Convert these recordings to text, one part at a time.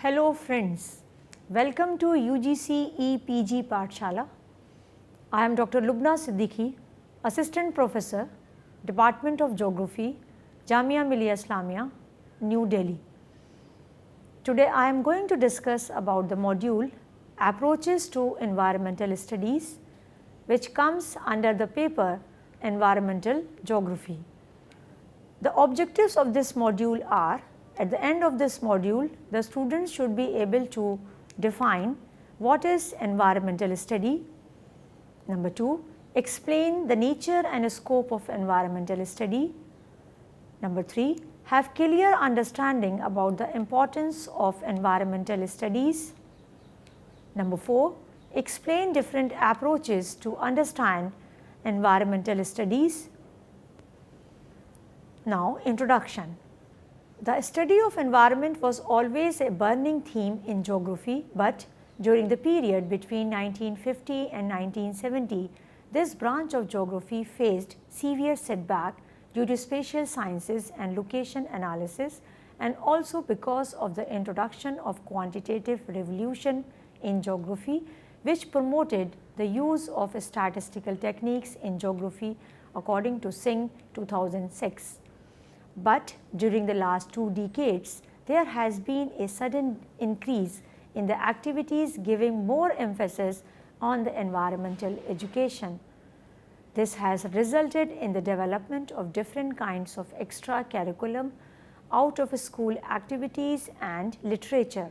Hello friends, welcome to UGC EPG Pathshala. I am Dr. Lubna Siddiqui, Assistant Professor, Department of Geography, Jamia Millia Islamia, New Delhi. Today I am going to discuss about the module Approaches to Environmental Studies, which comes under the paper Environmental Geography. The objectives of this module are: at the end of this module, the students should be able to define what is environmental study. Number 2, explain the nature and scope of environmental study. Number 3, have clear understanding about the importance of environmental studies. Number 4, explain different approaches to understand environmental studies. Now, introduction. The study of environment was always a burning theme in geography, but during the period between 1950 and 1970, this branch of geography faced severe setback due to spatial sciences and location analysis, and also because of the introduction of quantitative revolution in geography, which promoted the use of statistical techniques in geography according to Singh 2006. But during the last 2 decades, there has been a sudden increase in the activities giving more emphasis on the environmental education. This has resulted in the development of different kinds of extra curriculum, out of school activities and literature.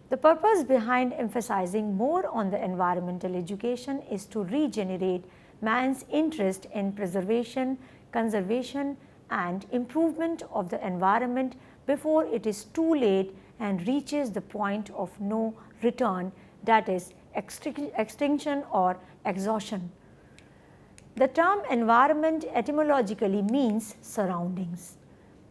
The purpose behind emphasizing more on the environmental education is to regenerate man's interest in preservation, conservation, and improvement of the environment before it is too late and reaches the point of no return, that is extinction or exhaustion. The term environment etymologically means surroundings.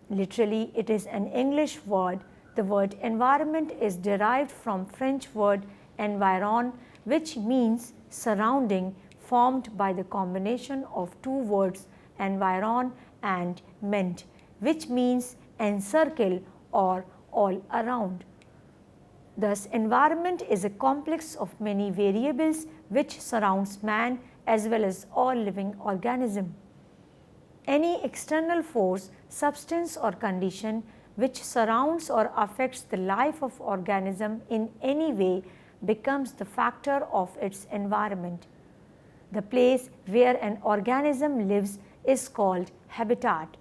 Literally, it is an English word. The word environment is derived from French word environ, which means surrounding, formed by the combination of 2 words environ and ment, which means encircle or all around. Thus, environment is a complex of many variables which surrounds man as well as all living organism. Any external force, substance or condition which surrounds or affects the life of organism in any way becomes the factor of its environment. The place where an organism lives is called habitat.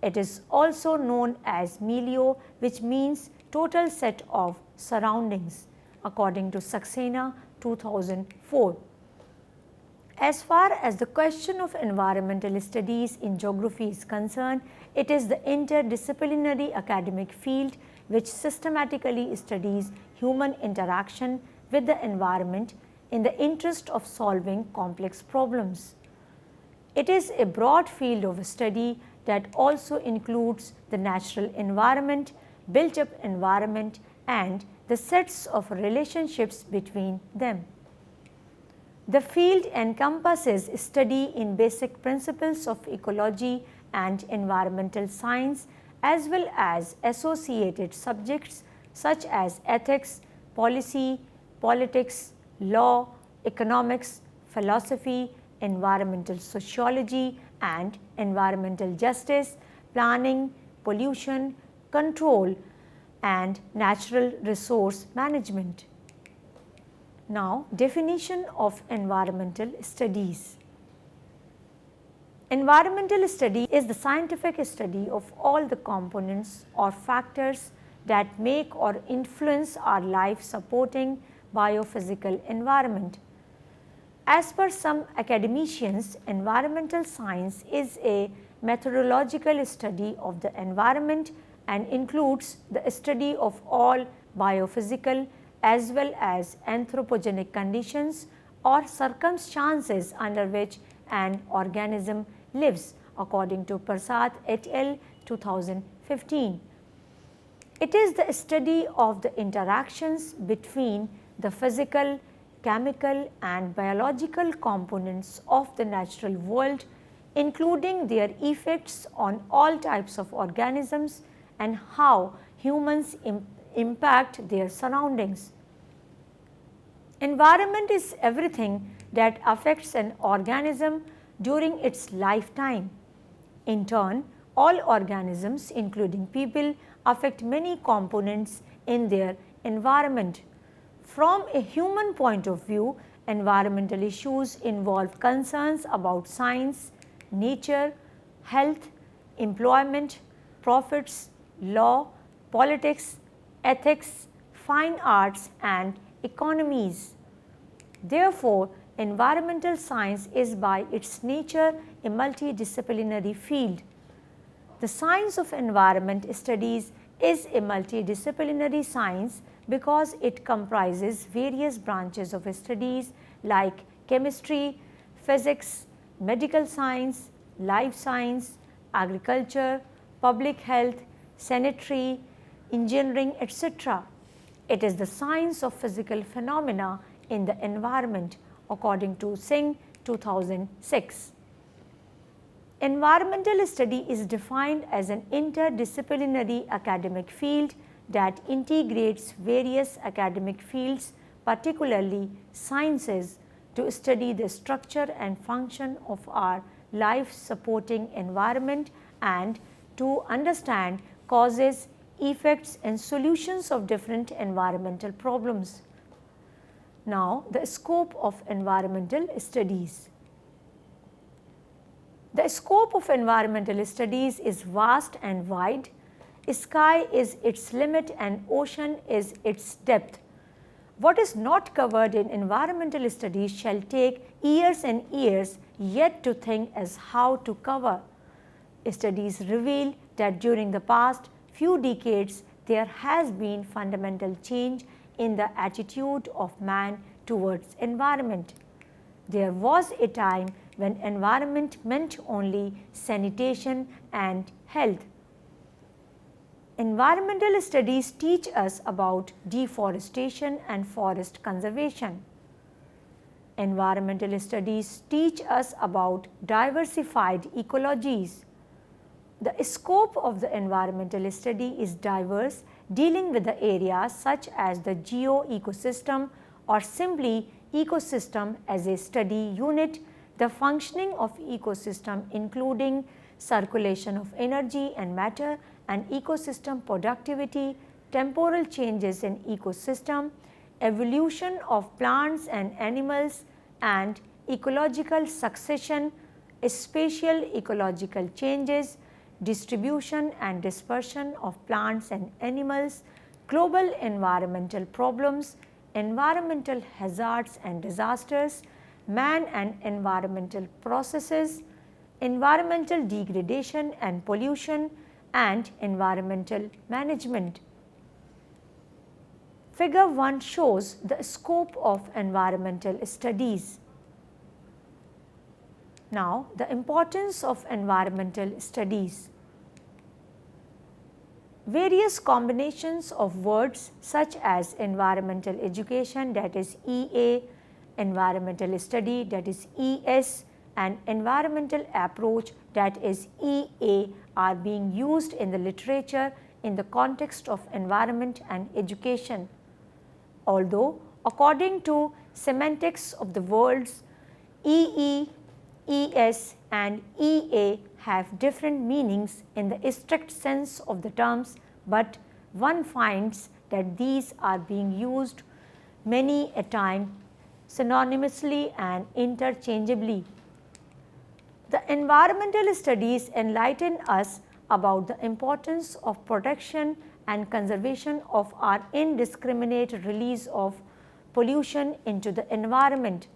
It is also known as milieu, which means total set of surroundings, according to Saxena 2004. As far as the question of environmental studies in geography is concerned, it is the interdisciplinary academic field which systematically studies human interaction with the environment in the interest of solving complex problems. It is a broad field of study that also includes the natural environment, built-up environment, and the sets of relationships between them. The field encompasses study in basic principles of ecology and environmental science, as well as associated subjects such as ethics, policy, politics, law, economics, philosophy, environmental sociology and environmental justice, planning, pollution, control, and natural resource management. Now, definition of environmental studies. Environmental study is the scientific study of all the components or factors that make or influence our life supporting biophysical environment. As per some academicians, environmental science is a methodological study of the environment and includes the study of all biophysical as well as anthropogenic conditions or circumstances under which an organism lives, according to Prasad et al. 2015. It is the study of the interactions between the physical, chemical and biological components of the natural world, including their effects on all types of organisms and how humans impact their surroundings. Environment is everything that affects an organism during its lifetime. In turn, all organisms, including people, affect many components in their environment. From a human point of view, environmental issues involve concerns about science, nature, health, employment, profits, law, politics, ethics, fine arts and economies. Therefore, environmental science is by its nature a multidisciplinary field. The science of environment studies is a multidisciplinary science because it comprises various branches of studies like chemistry, physics, medical science, life science, agriculture, public health, sanitary, engineering, etc. It is the science of physical phenomena in the environment according to Singh 2006. Environmental study is defined as an interdisciplinary academic field that integrates various academic fields, particularly sciences, to study the structure and function of our life-supporting environment and to understand causes, effects and solutions of different environmental problems. Now, the scope of environmental studies. The scope of environmental studies is vast and wide. Sky is its limit and ocean is its depth. What is not covered in environmental studies shall take years and years yet to think as how to cover. Studies reveal that during the past few decades there has been fundamental change in the attitude of man towards environment. There was a time when environment meant only sanitation and health. Environmental studies teach us about deforestation and forest conservation. Environmental studies teach us about diversified ecologies. The scope of the environmental study is diverse, dealing with the areas such as the geo-ecosystem or simply ecosystem as a study unit, the functioning of ecosystem including circulation of energy and matter and ecosystem productivity, temporal changes in ecosystem, evolution of plants and animals and ecological succession, spatial ecological changes, distribution and dispersion of plants and animals, global environmental problems, environmental hazards and disasters, man and environmental processes, environmental degradation and pollution, and environmental management. Figure 1 shows the scope of environmental studies. Now, the importance of environmental studies. Various combinations of words such as environmental education, that is EA, environmental study, that is ES, and environmental approach, that is EA, are being used in the literature in the context of environment and education. Although, according to semantics of the words, EE, ES and EA have different meanings in the strict sense of the terms, but one finds that these are being used many a time synonymously and interchangeably. The environmental studies enlighten us about the importance of protection and conservation of our indiscriminate release of pollution into the environment.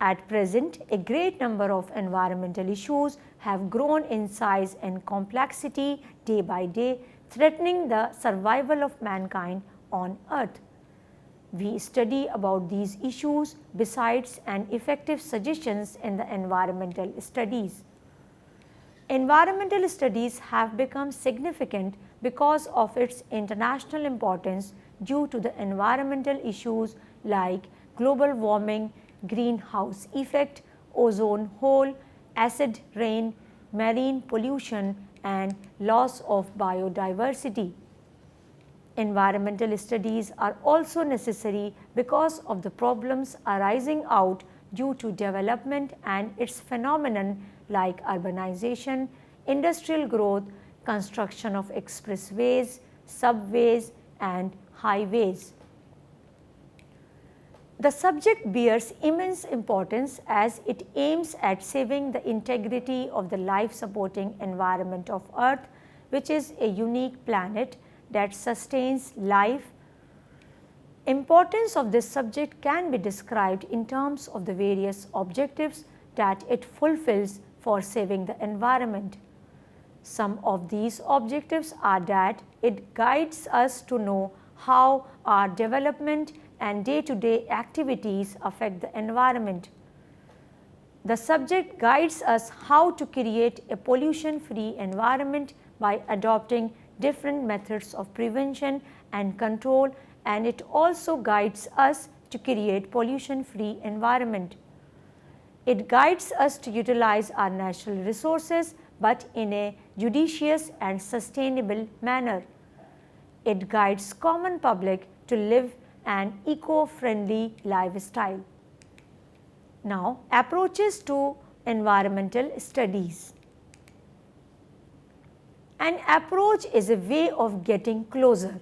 At present, a great number of environmental issues have grown in size and complexity day by day, threatening the survival of mankind on earth. We study about these issues besides and effective suggestions in the environmental studies. Environmental studies have become significant because of its international importance due to the environmental issues like global warming, greenhouse effect, ozone hole, acid rain, marine pollution and loss of biodiversity. Environmental studies are also necessary because of the problems arising out due to development and its phenomenon like urbanization, industrial growth, construction of expressways, subways and highways. The subject bears immense importance as it aims at saving the integrity of the life-supporting environment of Earth, which is a unique planet that sustains life. Importance of this subject can be described in terms of the various objectives that it fulfills for saving the environment. Some of these objectives are that it guides us to know how our development and day-to-day activities affect the environment. The subject guides us how to create a pollution-free environment by adopting different methods of prevention and control, and it also guides us to create pollution-free environment. It guides us to utilize our natural resources but in a judicious and sustainable manner. It guides common public to live an eco-friendly lifestyle. Now, approaches to environmental studies. An approach is a way of getting closer.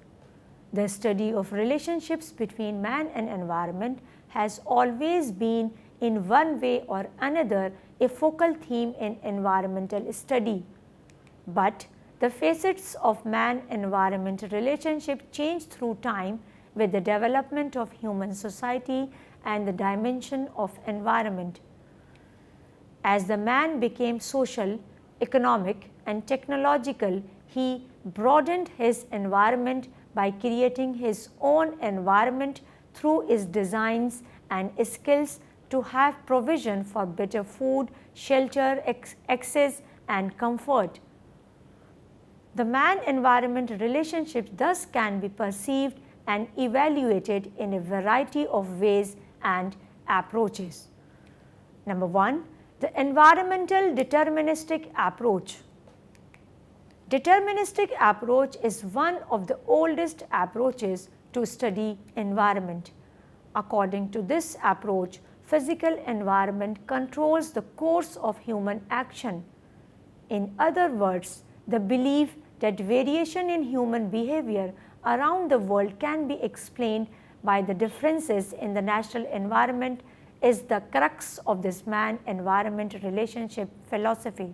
The study of relationships between man and environment has always been in one way or another a focal theme in environmental study. But the facets of man-environment relationship change through time with the development of human society and the dimension of environment. As the man became social, economic and technological, he broadened his environment by creating his own environment through his designs and skills to have provision for better food, shelter, access and comfort. The man-environment relationship thus can be perceived and evaluated in a variety of ways and approaches. Number 1, the environmental deterministic approach. Deterministic approach is one of the oldest approaches to study environment. According to this approach, physical environment controls the course of human action. In other words, the belief that variation in human behavior around the world can be explained by the differences in the natural environment is the crux of this man-environment relationship philosophy.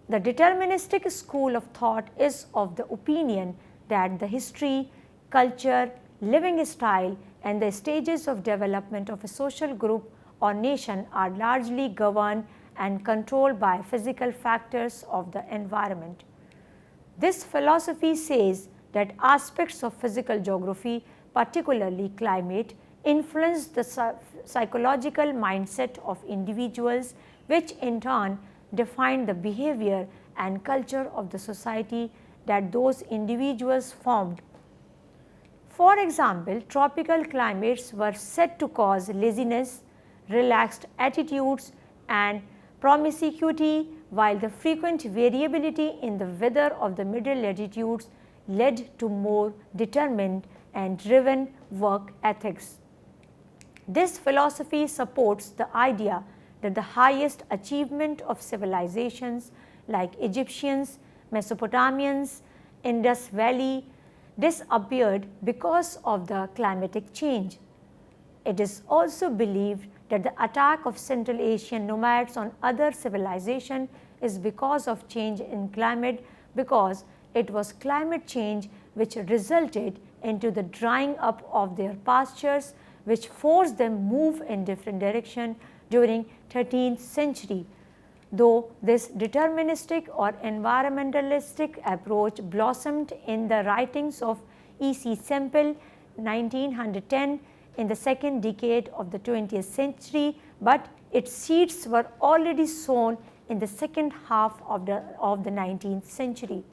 The deterministic school of thought is of the opinion that the history, culture, living style and the stages of development of a social group or nation are largely governed and controlled by physical factors of the environment. This philosophy says that aspects of physical geography, particularly climate, influence the psychological mindset of individuals, which in turn define the behavior and culture of the society that those individuals formed. For example, tropical climates were said to cause laziness, relaxed attitudes and promiscuity, while the frequent variability in the weather of the middle latitudes led to more determined and driven work ethics. This philosophy supports the idea that the highest achievement of civilizations like Egyptians, Mesopotamians, Indus Valley disappeared because of the climatic change. It is also believed that the attack of Central Asian nomads on other civilization is because of change in climate, because it was climate change which resulted into the drying up of their pastures, which forced them move in different direction during 13th century. Though this deterministic or environmentalistic approach blossomed in the writings of E.C. Semple 1910 in the second decade of the 20th century, but its seeds were already sown in the second half of the 19th century.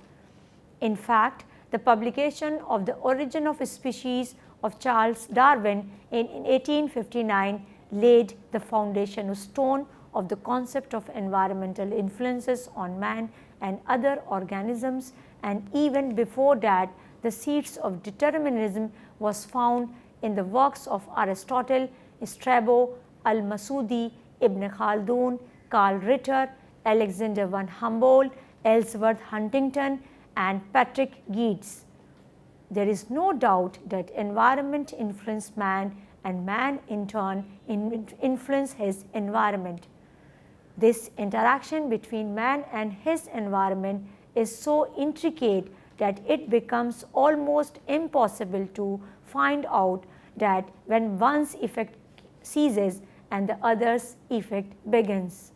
In fact, the publication of The Origin of Species of Charles Darwin in 1859 laid the foundation stone of the concept of environmental influences on man and other organisms, and even before that the seeds of determinism was found in the works of Aristotle, Strabo, Al-Masudi, Ibn Khaldun, Karl Ritter, Alexander von Humboldt, Ellsworth Huntington, and Patrick Geertz. There is no doubt that environment influences man and man in turn influences his environment. This interaction between man and his environment is so intricate that it becomes almost impossible to find out that when one's effect ceases and the other's effect begins.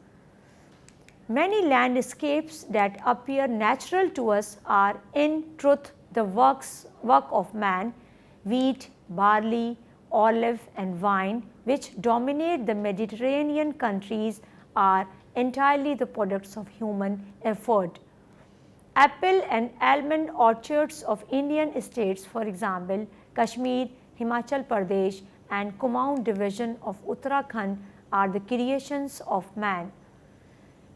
Many landscapes that appear natural to us are in truth the work of man. Wheat, barley, olive and vine, which dominate the Mediterranean countries, are entirely the products of human effort. Apple and almond orchards of Indian states, for example, Kashmir, Himachal Pradesh and Kumaon division of Uttarakhand, are the creations of man.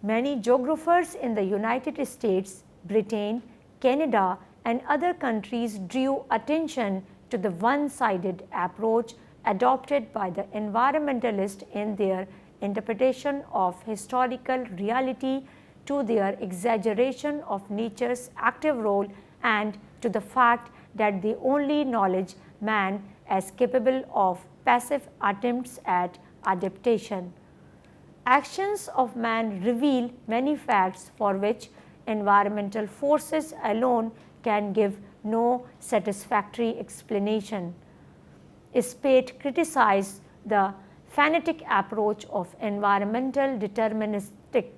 Many geographers in the United States, Britain, Canada and other countries drew attention to the one-sided approach adopted by the environmentalists in their interpretation of historical reality, to their exaggeration of nature's active role, and to the fact that they only acknowledge man as capable of passive attempts at adaptation. Actions of man reveal many facts for which environmental forces alone can give no satisfactory explanation. Spade criticized the fanatic approach of environmental deterministic.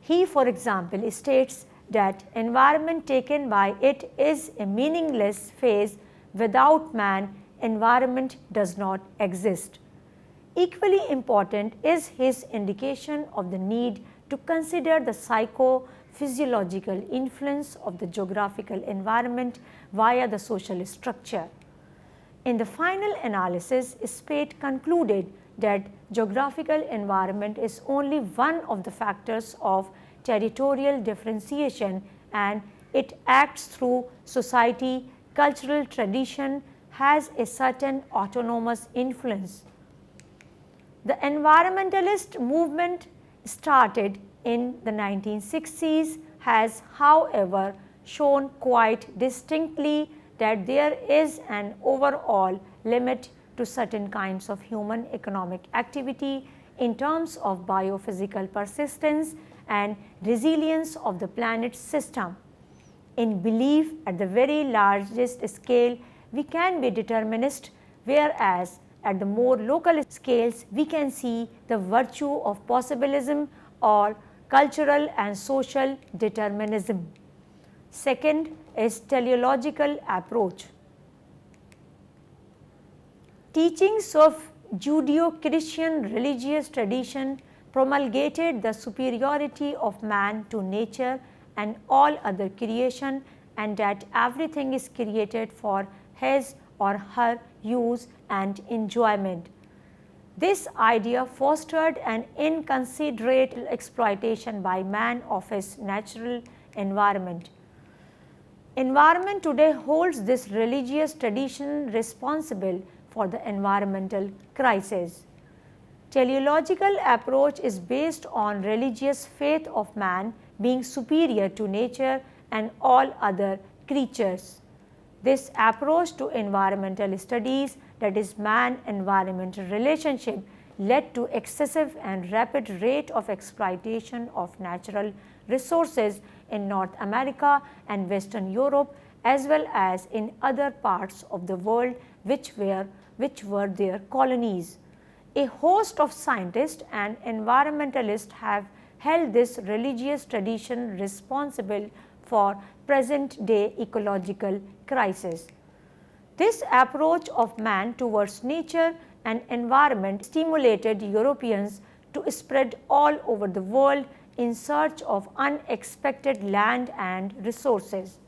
He, for example, states that environment taken by it is a meaningless phase. Without man, environment does not exist. Equally important is his indication of the need to consider the psychophysiological influence of the geographical environment via the social structure. In the final analysis, Spade concluded that geographical environment is only one of the factors of territorial differentiation, and it acts through society, cultural tradition, has a certain autonomous influence. The environmentalist movement started in the 1960s has, however, shown quite distinctly that there is an overall limit to certain kinds of human economic activity in terms of biophysical persistence and resilience of the planet's system. In belief at the very largest scale we can be determinist, whereas at the more local scales we can see the virtue of possibilism or cultural and social determinism. Second is teleological approach. Teachings of Judeo-Christian religious tradition promulgated the superiority of man to nature and all other creation, and that everything is created for his or her use and enjoyment. This idea fostered an inconsiderate exploitation by man of his natural environment. Environment today holds this religious tradition responsible for the environmental crisis. Teleological approach is based on religious faith of man being superior to nature and all other creatures. This approach to environmental studies, that is man-environment relationship, led to excessive and rapid rate of exploitation of natural resources in North America and Western Europe, as well as in other parts of the world which were their colonies. A host of scientists and environmentalists have held this religious tradition responsible for present-day ecological crisis. This approach of man towards nature and environment stimulated Europeans to spread all over the world in search of unexpected land and resources.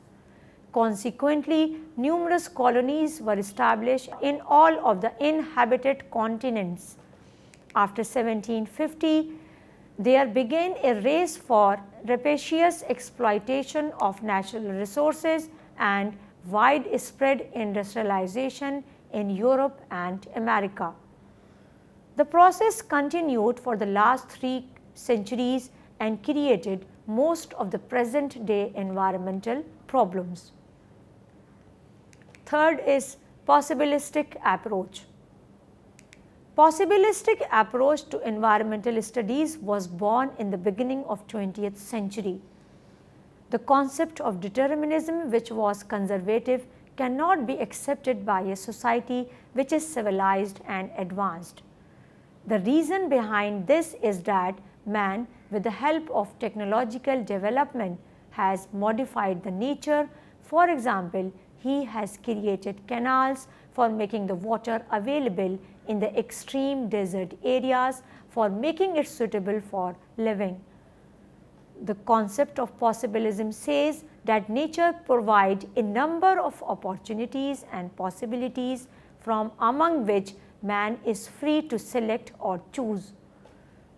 Consequently, numerous colonies were established in all of the inhabited continents. After 1750, there began a race for rapacious exploitation of natural resources, and widespread industrialization in Europe and America. The process continued for the last 3 centuries and created most of the present day environmental problems. Third is Possibilistic Approach. Possibilistic approach to environmental studies was born in the beginning of 20th century. The concept of determinism, which was conservative, cannot be accepted by a society which is civilized and advanced. The reason behind this is that man, with the help of technological development, has modified the nature. For example, he has created canals for making the water available in the extreme desert areas, for making it suitable for living. The concept of possibilism says that nature provides a number of opportunities and possibilities, from among which man is free to select or choose.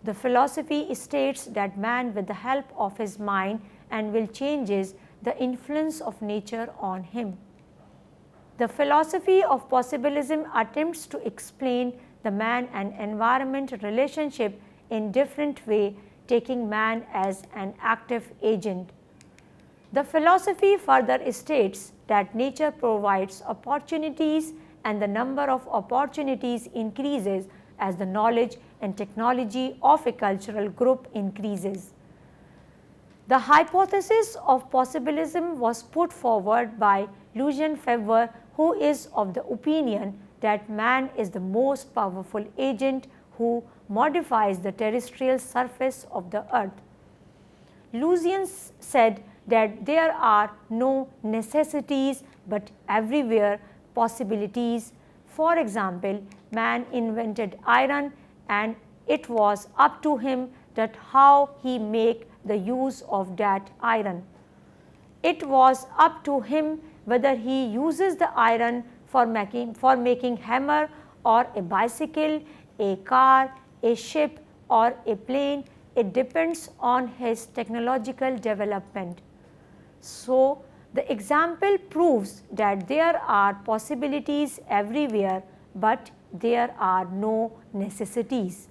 The philosophy states that man, with the help of his mind and will, changes the influence of nature on him. The philosophy of possibilism attempts to explain the man and environment relationship in different way, taking man as an active agent. The philosophy further states that nature provides opportunities and the number of opportunities increases as the knowledge and technology of a cultural group increases. The hypothesis of possibilism was put forward by Lucien Febvre, who is of the opinion that man is the most powerful agent who modifies the terrestrial surface of the earth. Lucien said that there are no necessities but everywhere possibilities. For example, man invented iron and it was up to him that how he make the use of that iron. It was up to him whether he uses the iron for making hammer or a bicycle, a car, a ship or a plane. It depends on his technological development. So, the example proves that there are possibilities everywhere, but there are no necessities.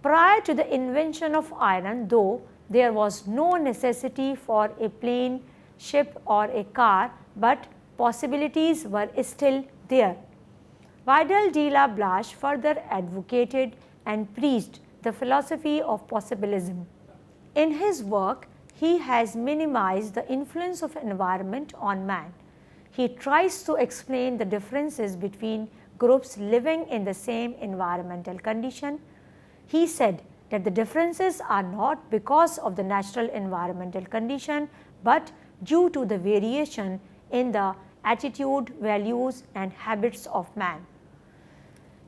Prior to the invention of iron, though, there was no necessity for a plane, ship or a car, but possibilities were still there. Vidal de la Blache further advocated and preached the philosophy of possibilism. In his work, he has minimized the influence of environment on man. He tries to explain the differences between groups living in the same environmental condition. He said that the differences are not because of the natural environmental condition, but due to the variation in the attitude, values and habits of man.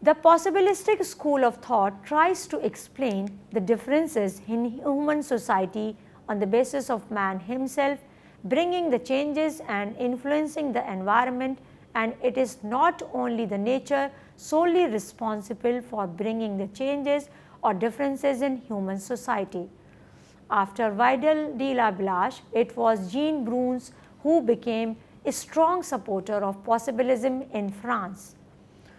The possibilistic school of thought tries to explain the differences in human society on the basis of man himself, bringing the changes and influencing the environment, and it is not only the nature solely responsible for bringing the changes or differences in human society. After Vidal de la Blache, it was Jean Bruns who became a strong supporter of possibilism in France.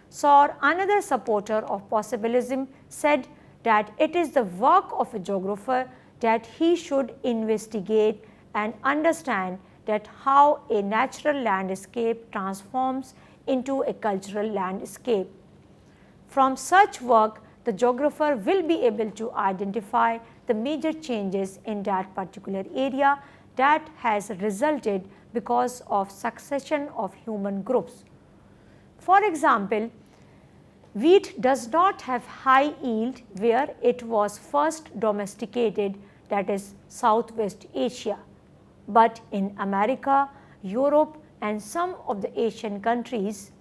Saur, another supporter of possibilism, said that it is the work of a geographer that he should investigate and understand that how a natural landscape transforms into a cultural landscape. From such work, the geographer will be able to identify the major changes in that particular area that has resulted because of succession of human groups. For example, wheat does not have high yield where it was first domesticated, that is Southwest Asia, but in America, Europe and some of the Asian countries.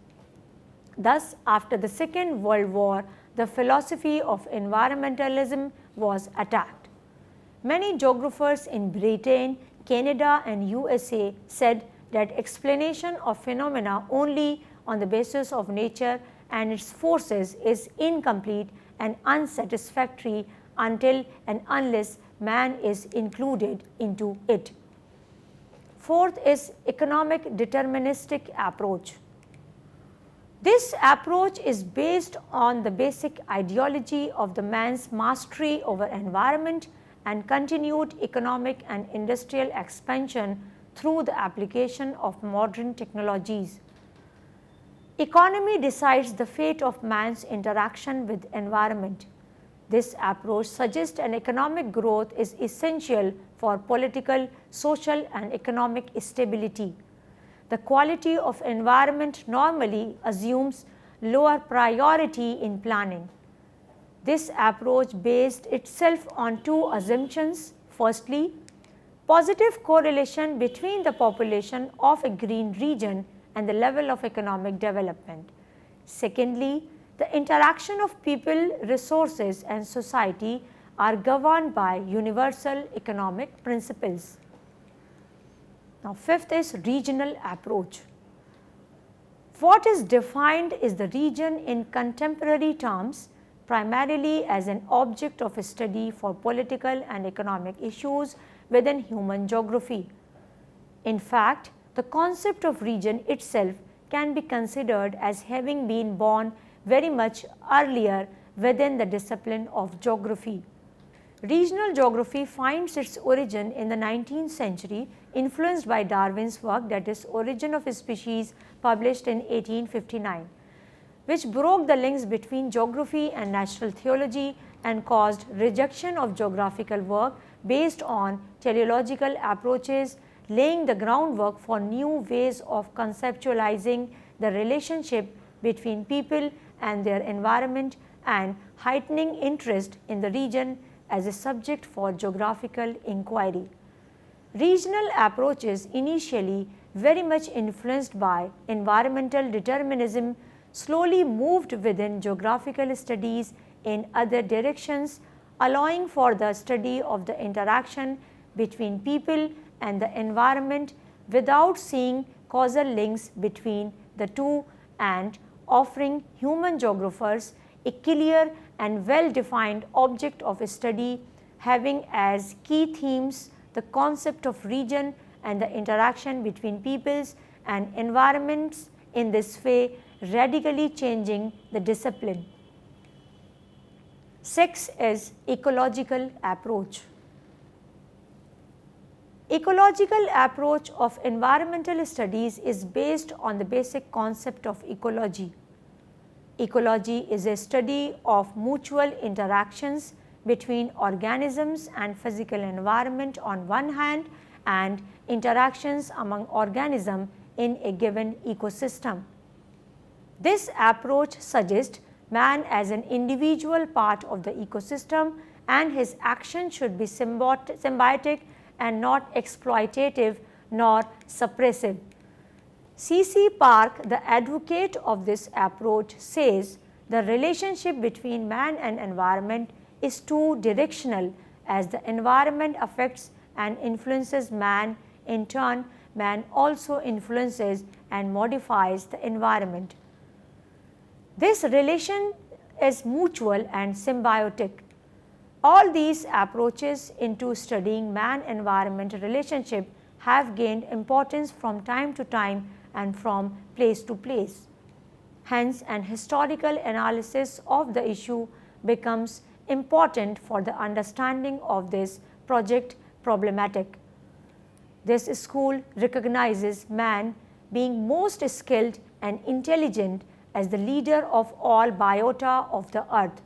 Thus, after the Second World War, the philosophy of environmentalism was attacked. Many geographers in Britain, Canada and USA said that explanation of phenomena only on the basis of nature and its forces is incomplete and unsatisfactory until and unless man is included into it. Fourth is economic deterministic approach. This approach is based on the basic ideology of the man's mastery over environment and continued economic and industrial expansion through the application of modern technologies. Economy decides the fate of man's interaction with environment. This approach suggests an economic growth is essential for political, social and economic stability. The quality of environment normally assumes lower priority in planning. This approach based itself on two assumptions. Firstly, positive correlation between the population of a green region and the level of economic development. Secondly, the interaction of people, resources and society are governed by universal economic principles. Now, fifth is regional approach. What is defined is the region in contemporary terms, primarily as an object of study for political and economic issues within human geography. In fact, the concept of region itself can be considered as having been born very much earlier within the discipline of geography. Regional geography finds its origin in the 19th century, influenced by Darwin's work, that is Origin of Species, published in 1859, which broke the links between geography and natural theology and caused rejection of geographical work based on teleological approaches, laying the groundwork for new ways of conceptualizing the relationship between people and their environment and heightening interest in the region as a subject for geographical inquiry. Regional approaches, initially very much influenced by environmental determinism, slowly moved within geographical studies in other directions, allowing for the study of the interaction between people and the environment without seeing causal links between the two and offering human geographers a clear and well-defined object of study, having as key themes the concept of region and the interaction between peoples and environments, in this way radically changing the discipline. Sixth is ecological approach. Ecological approach of environmental studies is based on the basic concept of ecology. Ecology is a study of mutual interactions between organisms and physical environment on one hand and interactions among organisms in a given ecosystem. This approach suggests man as an individual part of the ecosystem and his action should be symbiotic and not exploitative nor suppressive. C.C. Park, the advocate of this approach, says the relationship between man and environment is two directional, as the environment affects and influences man. In turn, man also influences and modifies the environment. This relation is mutual and symbiotic. All these approaches into studying man-environment relationship have gained importance from time to time and from place to place. Hence, an historical analysis of the issue becomes important for the understanding of this project problematic. This school recognizes man being most skilled and intelligent as the leader of all biota of the earth.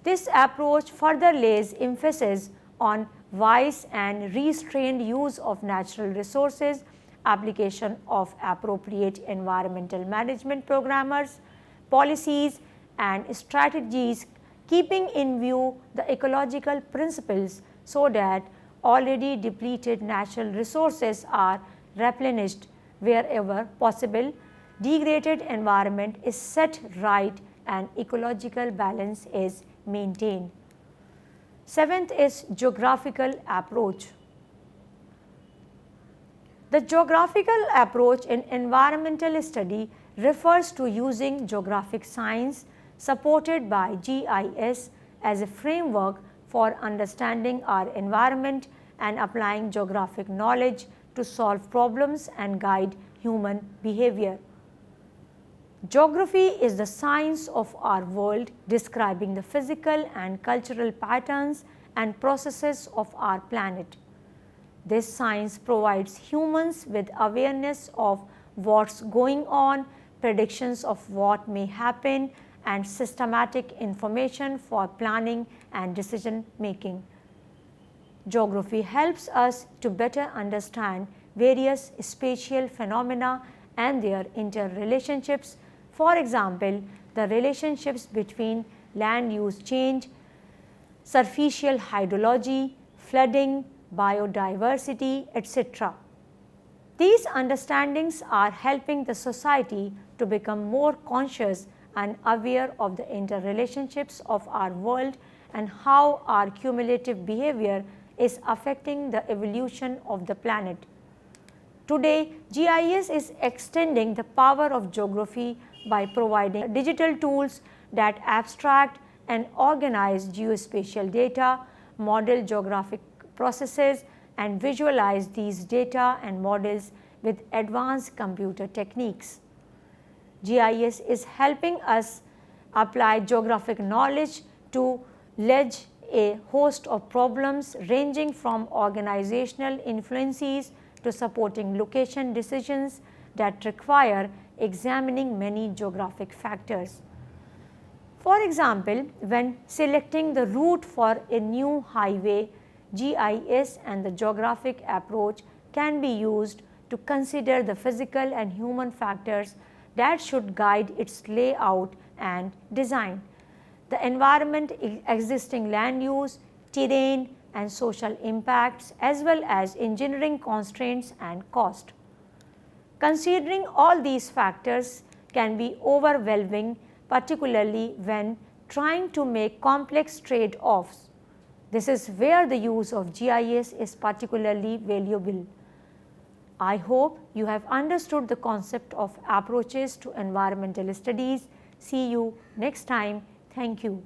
This approach further lays emphasis on wise and restrained use of natural resources, application of appropriate environmental management programmers, policies and strategies, keeping in view the ecological principles so that already depleted natural resources are replenished wherever possible, degraded environment is set right and ecological balance is maintained. Seventh is geographical approach. The geographical approach in environmental study refers to using geographic science supported by GIS as a framework for understanding our environment and applying geographic knowledge to to solve problems and guide human behavior. Geography is the science of our world, describing the physical and cultural patterns and processes of our planet. This science provides humans with awareness of what's going on, predictions of what may happen, and systematic information for planning and decision making. Geography helps us to better understand various spatial phenomena and their interrelationships. For example, the relationships between land use change, superficial hydrology, flooding, biodiversity, etc. These understandings are helping the society to become more conscious and aware of the interrelationships of our world and how our cumulative behavior is affecting the evolution of the planet. Today, GIS is extending the power of geography by providing digital tools that abstract and organize geospatial data, model geographic processes, and visualize these data and models with advanced computer techniques. GIS is helping us apply geographic knowledge to ledge a host of problems ranging from organizational influences to supporting location decisions that require examining many geographic factors. For example, when selecting the route for a new highway, GIS and the geographic approach can be used to consider the physical and human factors that should guide its layout and design. The environment, existing land use, terrain, and social impacts, as well as engineering constraints and cost. Considering all these factors can be overwhelming, particularly when trying to make complex trade-offs. This is where the use of GIS is particularly valuable. I hope you have understood the concept of approaches to environmental studies. See you next time. Thank you.